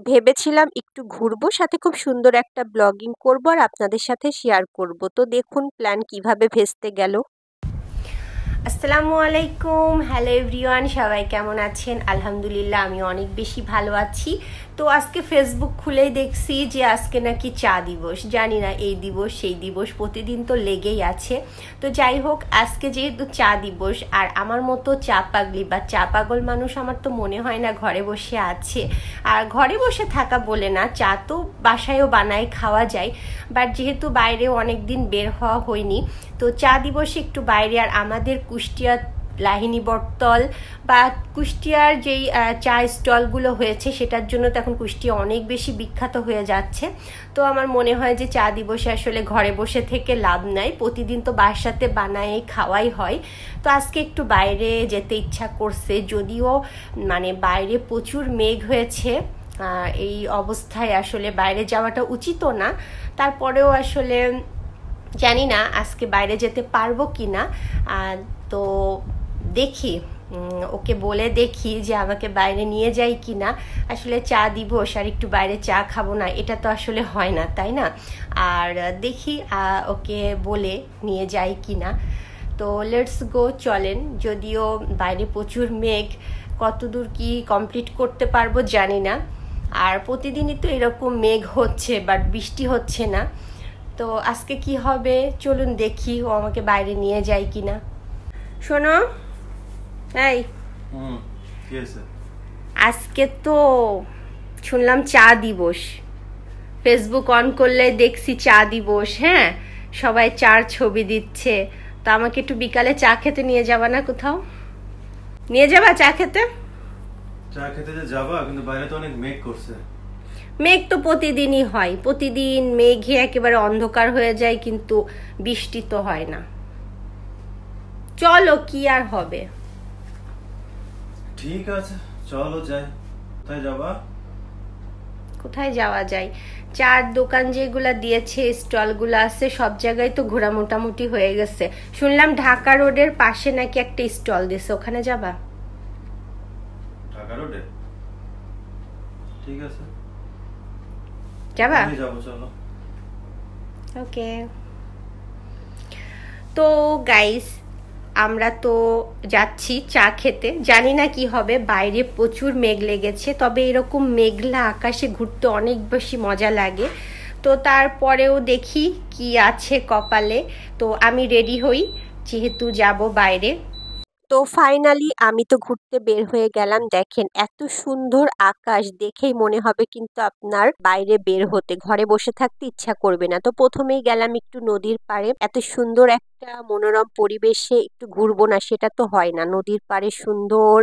ভেবেছিলাম একটু ঘুরবো, সাথে খুব সুন্দর একটা ব্লগিং করব আর আপনাদের সাথে শেয়ার করব। তো দেখুন প্ল্যান কিভাবে ভেস্তে গেল। আসসালামু আলাইকুম, হ্যালো এভরিওয়ান, সবাই কেমন আছেন? আলহামদুলিল্লাহ আমি অনেক বেশি ভালো আছি। তো আজকে ফেসবুক খুলেই দেখছি যে আজকে নাকি চা দিবস। জানি না এই দিবস সেই দিবস, প্রতিদিন তো লেগেই আছে। তো যাই হোক, আজকে যেহেতু চা দিবস, আর আমার মতো চা পাগলি বা চা পাগল মানুষ আমার তো মনে হয় না ঘরে বসে আছে। আর ঘরে বসে থাকা বলে না, চা তো বাসায়ও বানায়, খাওয়া যায়। বাট যেহেতু বাইরেও অনেক দিন বের হওয়া হয়নি, তো চা দিবসে একটু বাইরে, আর আমাদের কুষ্টিয়া লাহিনী বটতল বা কুষ্টিয়ার যেই চা স্টলগুলো হয়েছে সেটার জন্য তো এখন কুষ্টিয়া অনেক বেশি বিখ্যাত হয়ে যাচ্ছে। তো আমার মনে হয় যে চা দিবসে আসলে ঘরে বসে থেকে লাভ নাই, প্রতিদিন তো বাসাতে বানায় খাওয়াই হয়। তো আজকে একটু বাইরে যেতে ইচ্ছা করছে, যদিও মানে বাইরে প্রচুর মেঘ হয়েছে। এই অবস্থায় আসলে বাইরে যাওয়াটা উচিতও না, তারপরেও আসলে জানি না আজকে বাইরে যেতে পারবো কি না। তো দেখি, ওকে বলে দেখি যে আমাকে বাইরে নিয়ে যায় কি না। আসলে চা দিবস আর একটু বাইরে চা খাবো না, এটা তো আসলে হয় না, তাই না? আর দেখি ওকে বলে নিয়ে যায় কি না। তো লেটস গো, চলেন। যদিও বাইরে প্রচুর মেঘ, কতদূর কি কমপ্লিট করতে পারবো জানি না। আর প্রতিদিনই তো এরকম মেঘ হচ্ছে, বাট বৃষ্টি হচ্ছে না। তো আজকে কি হবে চলুন দেখি, ও আমাকে বাইরে নিয়ে যায় কিনা। শোনো, এই আজকে তো শুনলাম চা দিবস, ফেসবুক অন করলে দেখছি চা দিবস। হ্যাঁ, সবাই চার ছবি দিচ্ছে। তো আমাকে একটু বিকালে চা খেতে নিয়ে যাবা না? কোথাও নিয়ে যাবা চা খেতে? চা খেতে যে যাবা, কিন্তু বাইরে তো অনেক মেঘ করছে। মেঘ তো প্রতিদিনই হয়, প্রতিদিন মেঘে একেবারে অন্ধকার হয়ে যায়, কিন্তু বৃষ্টি তো হয় না। চলো, কি আর হবে। ঠিক আছে, চলো যাই। কোথায় যাবা? কোথায় যাওয়া যায়? চার দোকান যেগুলা দিয়েছে, স্টলগুলো আছে, সব জায়গায় তো ঘোরা মোটামুটি হয়ে গেছে। শুনলাম ঢাকা রোডের পাশে নাকি একটা স্টল দিছে, ওখানে যাবা? ঢাকা রোডে? ঠিক আছে, যাবা? যাবো, চলো। ওকে। তো গাইস, আমরা তো যাচ্ছি চা খেতে। জানি না কি হবে, বাইরে প্রচুর মেঘ লেগেছে, তবে এরকম মেঘলা আকাশে ঘুরতে অনেক বেশি মজা লাগে। তো তারপরেও দেখি কি আছে কপালে। তো আমি রেডি হই, যেহেতু যাব বাইরে। তো ফাইনালি আমি তো ঘুরতে বের হয়ে গেলাম। দেখেন এত সুন্দর আকাশ দেখেই মনে হবে কিন্তু আপনার বাইরে বের হতে, ঘরে বসে থাকতে ইচ্ছা করবে না। তো প্রথমেই গেলাম একটু নদীর পাড়ে। এত সুন্দর একটা মনোরম পরিবেশে একটু ঘুরবো না, সেটা তো হয় না। নদীর পাড়ে সুন্দর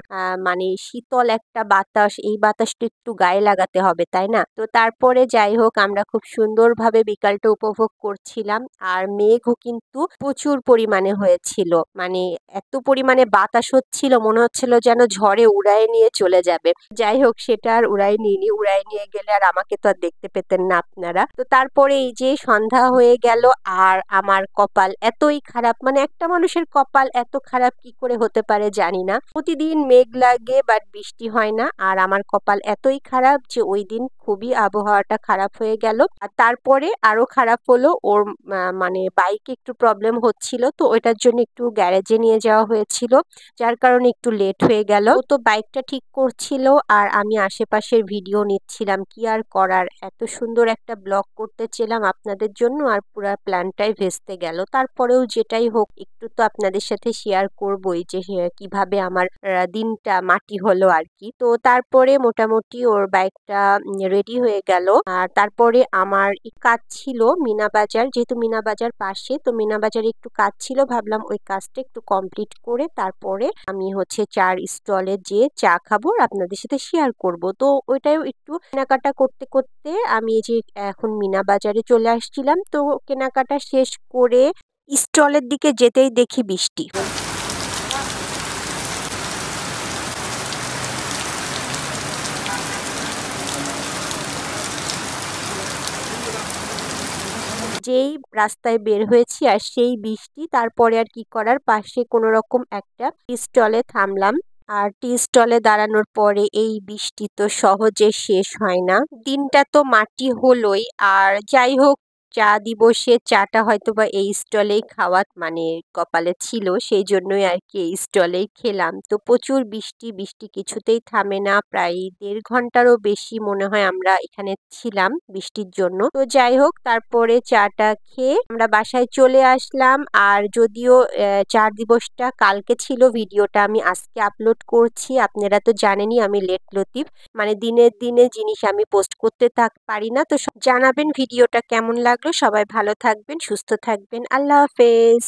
মানে শীতল একটা বাতাস, এই বাতাসটা একটু গায়ে লাগাতে হবে, তাই না? তো তারপরে যাই হোক, আমরা খুব সুন্দরভাবে বিকালটা উপভোগ করছিলাম। আর মেঘও কিন্তু প্রচুর পরিমাণে হয়েছিল, মানে এত পরিমাণে বাতাস হচ্ছিল, মনে হচ্ছিল যেন ঝড়ে উড়ায় নিয়ে চলে যাবে। যাই হোক, সেটা আর উড়াই নিয়ে উড়াই নিয়ে গেলে আর আমাকে তো আর দেখতে পেতেন না আপনারা। তো তারপরে এই যে সন্ধ্যা হয়ে গেল, আর আমার কপাল এতই খারাপ, মানে একটা মানুষের কপাল এত খারাপ কি করে হতে পারে জানি না। প্রতিদিন মেঘ লাগে বাট বৃষ্টি হয় না, আর আমার কপাল এতই খারাপ যে ওই দিন খুবই আবহাওয়াটা খারাপ হয়ে গেল। আর তারপরে আরো খারাপ হলো, ওর মানে বাইকে একটু প্রবলেম হচ্ছিল, তো ওইটার জন্য একটু গ্যারেজে নিয়ে যাওয়া হয়েছিল, যার কারণে একটু লেট হয়ে গেল। ও তো বাইকটা ঠিক করছিল আর আমি আশেপাশের ভিডিও নিচ্ছিলাম। কি আর করার, এত সুন্দর একটা ব্লগ করতে ছিলাম আপনাদের জন্য, আর পুরো প্ল্যানটাই ভেস্তে গেল। তারপরেও যেটাই হোক, একটু তো আপনাদের সাথে শেয়ার করবোই যে কিভাবে আমার দিনটা মাটি হলো আর কি। তো তারপরে মোটামুটি ওর বাইকটা রেডি হয়ে গেল। আর তারপরে আমার কাজ ছিল মিনা বাজার, যেহেতু মিনা বাজার পাশে, তো মিনা বাজারে একটু কাজ ছিল, ভাবলাম ওই কাজটা একটু কমপ্লিট করে তারপরে আমি হচ্ছে চার স্টলে যে চা খাবো আর আপনাদের সাথে শেয়ার করব। তো ওইটাও একটু কেনাকাটা করতে করতে আমি এই যে এখন মিনা বাজারে চলে আসছিলাম। তো কেনাকাটা শেষ করে স্টলের দিকে যেতেই দেখি বৃষ্টি। যেই রাস্তায় বের হয়েছি আর সেই বৃষ্টি। তারপরে আর কি করার, পাশে কোনো রকম একটা স্টলে থামলাম। আর টি স্টলে দাঁড়ানোর পরে এই বৃষ্টি তো সহজে শেষ হয় না। দিনটা তো মাটি হলোই, আর যাই হোক চা দিবসে চাটা হয়তোবা এই স্টলেই খাওয়া মানে কপালে ছিল, সেই জন্যই আর কি এই স্টলেই খেলাম। তো প্রচুর বৃষ্টি, বৃষ্টি কিছুতেই থামে না। প্রায় ১.৫ ঘন্টারও বেশি মনে হয় আমরা এখানে ছিলাম বৃষ্টির জন্য। তো যাই হোক তারপরে চাটা খেয়ে আমরা বাসায় চলে আসলাম। আর যদিও চা দিবসটা কালকে ছিল, ভিডিওটা আমি আজকে আপলোড করছি। আপনারা তো জানেনই আমি লেট লতিফ, মানে দিনের দিনে জিনিস আমি পোস্ট করতে পারি না। তো জানাবেন ভিডিওটা কেমন লাগলো। সবাই ভালো থাকবেন, সুস্থ থাকবেন। আল্লাহ হাফেজ।